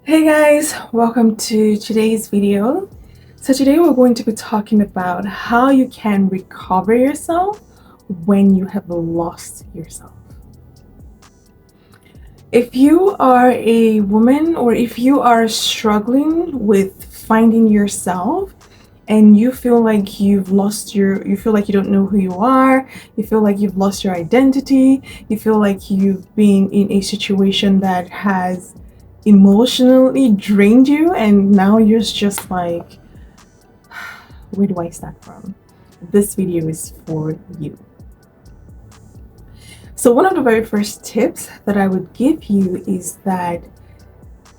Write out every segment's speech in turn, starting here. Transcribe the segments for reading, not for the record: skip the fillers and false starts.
Hey guys, welcome to today's video. So today we're going to be talking about how you can recover yourself when you have lost yourself. If you are a woman or if you are struggling with finding yourself and you feel like you feel like you don't know who you are, you feel like you've lost your identity, you feel like you've been in a situation that has emotionally drained you and now you're just like, where do I start from? This video is for you. So one of the very first tips that I would give you is that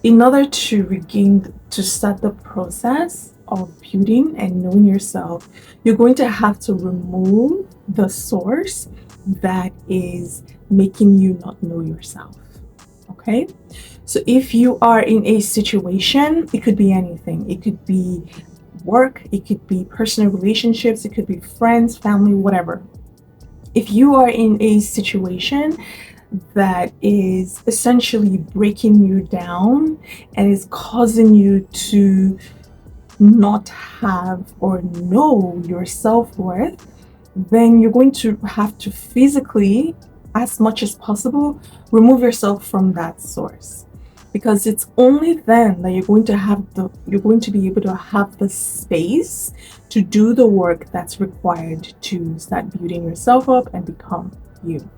in order to start the process of building and knowing yourself, you're going to have to remove the source that is making you not know yourself. Okay? So if you are in a situation, it could be anything. It could be work, it could be personal relationships, it could be friends, family, whatever. If you are in a situation that is essentially breaking you down and is causing you to not have or know your self-worth, then you're going to have to physically, as much as possible, remove yourself from that source, because it's only then that you're going to be able to have the space to do the work that's required to start building yourself up and become you.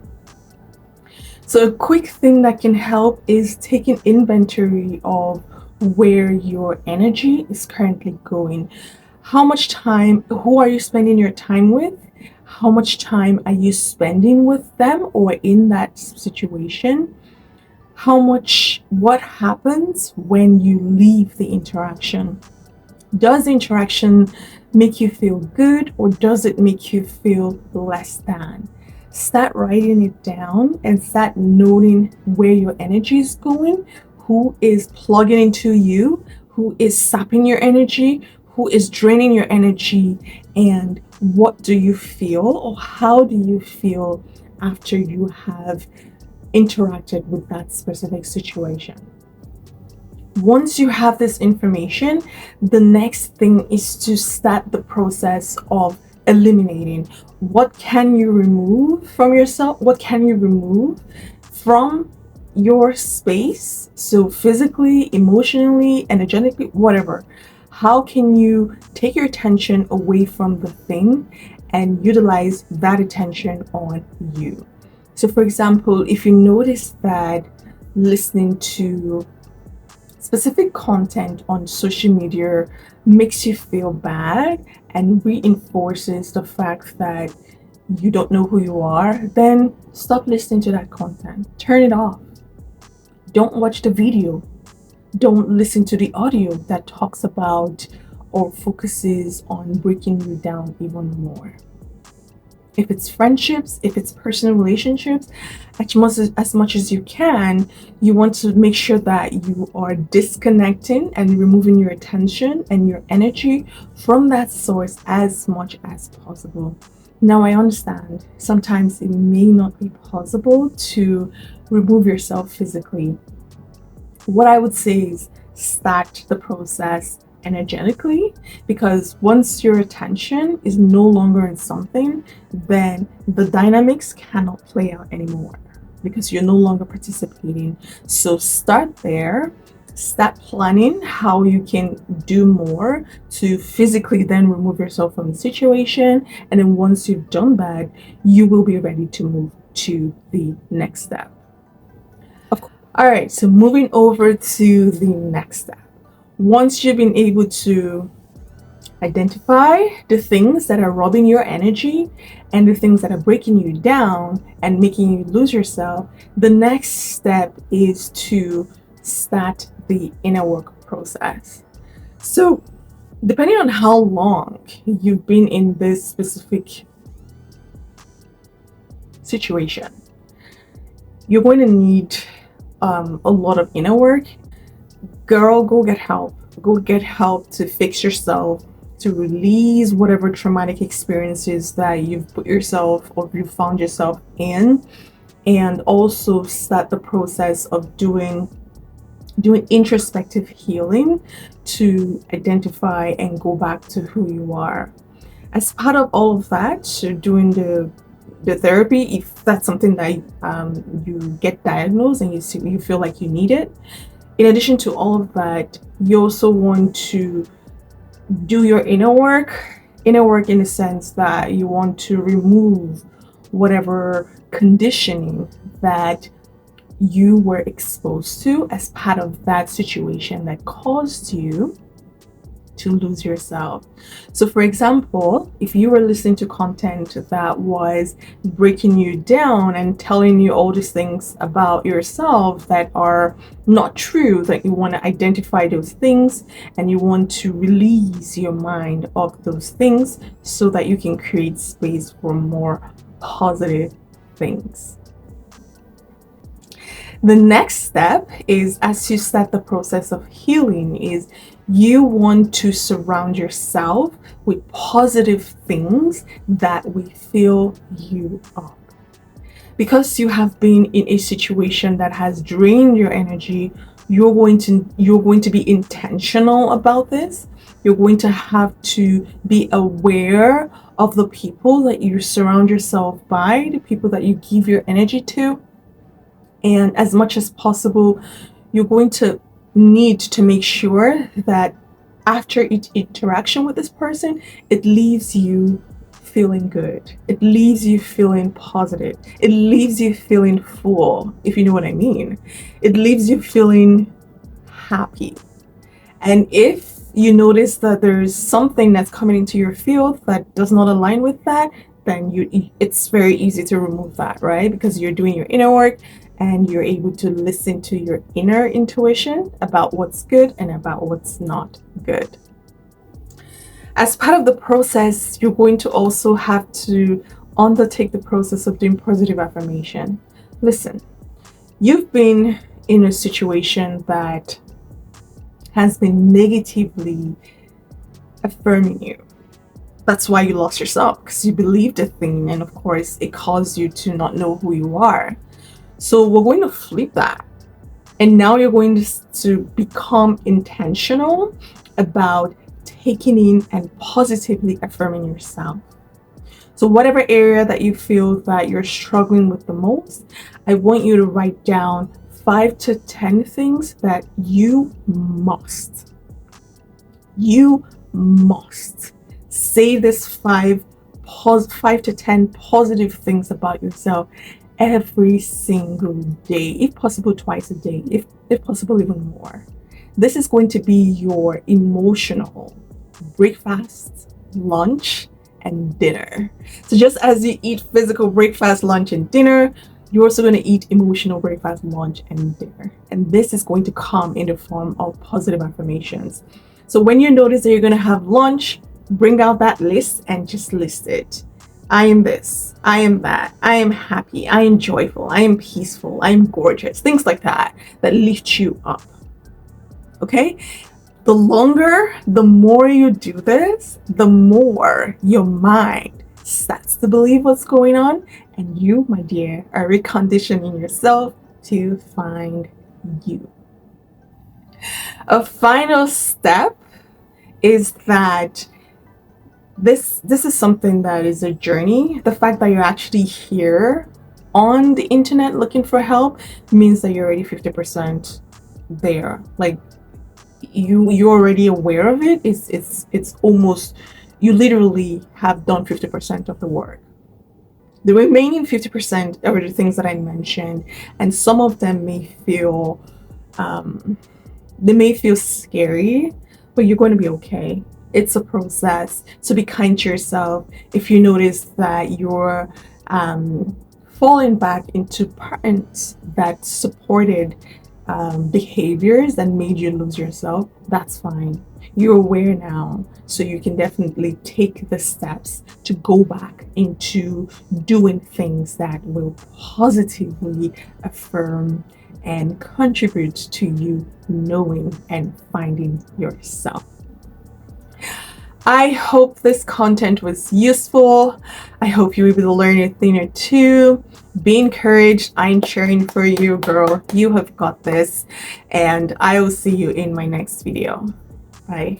So a quick thing that can help is taking inventory of where your energy is currently going. How much time, who are you spending your time with? How much time are you spending with them or in that situation? What happens when you leave the interaction? Does the interaction make you feel good or does it make you feel less than? Start writing it down and start noting where your energy is going, who is plugging into you, who is sapping your energy, who is draining your energy, and what do you feel or how do you feel after you have interacted with that specific situation. Once you have this information, the next thing is to start the process of eliminating. What can you remove from yourself? What can you remove from your space? So physically, emotionally, energetically, whatever. How can you take your attention away from the thing and utilize that attention on you? So for example, if you notice that listening to specific content on social media makes you feel bad and reinforces the fact that you don't know who you are, then stop listening to that content. Turn it off. Don't watch the video. Don't listen to the audio that talks about or focuses on breaking you down even more. If it's friendships, if it's personal relationships, as much as you can, you want to make sure that you are disconnecting and removing your attention and your energy from that source as much as possible. Now, I understand sometimes it may not be possible to remove yourself physically. What I would say is start the process energetically, because once your attention is no longer in something, then the dynamics cannot play out anymore because you're no longer participating. So start there. Start planning how you can do more to physically then remove yourself from the situation. And then once you've done that, you will be ready to move to the next step. All right, so moving over to the next step. Once you've been able to identify the things that are robbing your energy and the things that are breaking you down and making you lose yourself, the next step is to start the inner work process. So depending on how long you've been in this specific situation, you're going to need a lot of inner work. Girl, go get help. Go get help to fix yourself, to release whatever traumatic experiences that you've put yourself or you found yourself in, and also start the process of doing doing introspective healing to identify and go back to who you are. As part of all of that, so doing the therapy, if that's something that you get diagnosed and you feel like you need it. In addition to all of that, you also want to do your inner work in the sense that you want to remove whatever conditioning that you were exposed to as part of that situation that caused you to lose yourself. So for example, if you were listening to content that was breaking you down and telling you all these things about yourself that are not true, that you want to identify those things and you want to release your mind of those things so that you can create space for more positive things. The next step is, as you start the process of healing, is you want to surround yourself with positive things that will fill you up. Because you have been in a situation that has drained your energy, you're going to be intentional about this. You're going to have to be aware of the people that you surround yourself by, the people that you give your energy to. And as much as possible, you're going to need to make sure that after each interaction with this person, it leaves you feeling good. It leaves you feeling positive. It leaves you feeling full, if you know what I mean. It leaves you feeling happy. And if you notice that there's something that's coming into your field that does not align with that, then it's very easy to remove that, right? Because you're doing your inner work and you're able to listen to your inner intuition about what's good and about what's not good. As part of the process, you're going to also have to undertake the process of doing positive affirmation. Listen, you've been in a situation that has been negatively affirming you. That's why you lost yourself, because you believed a thing, and of course it caused you to not know who you are. So we're going to flip that. And now you're going to become intentional about taking in and positively affirming yourself. So whatever area that you feel that you're struggling with the most, I want you to write down 5 to 10 things that you must say this 5 to 10 positive things about yourself every single day, if possible twice a day, if possible even more. This is going to be your emotional breakfast, lunch, and dinner. So just as you eat physical breakfast, lunch, and dinner, you're also going to eat emotional breakfast, lunch, and dinner. And this is going to come in the form of positive affirmations. So when you notice that you're going to have lunch, bring out that list and just list it. I am this, I am that, I am happy, I am joyful, I am peaceful, I am gorgeous, things like that lift you up. Okay? The longer, the more you do this, the more your mind starts to believe what's going on, and you, my dear, are reconditioning yourself to find you. A final step is that this is something that is a journey. The fact that you're actually here on the internet looking for help means that you're already 50% there. Like you're already aware of it. It's almost, you literally have done 50% of the work. The remaining 50% are the things that I mentioned, and some of them may feel scary, but you're going to be okay. It's a process. So be kind to yourself. If you notice that you're falling back into patterns that supported behaviors that made you lose yourself, that's fine. You're aware now, so you can definitely take the steps to go back into doing things that will positively affirm and contribute to you knowing and finding yourself. I hope this content was useful. I hope you were able to learn a thing or two. Be encouraged. I'm cheering for you, girl. You have got this. And I will see you in my next video. Bye.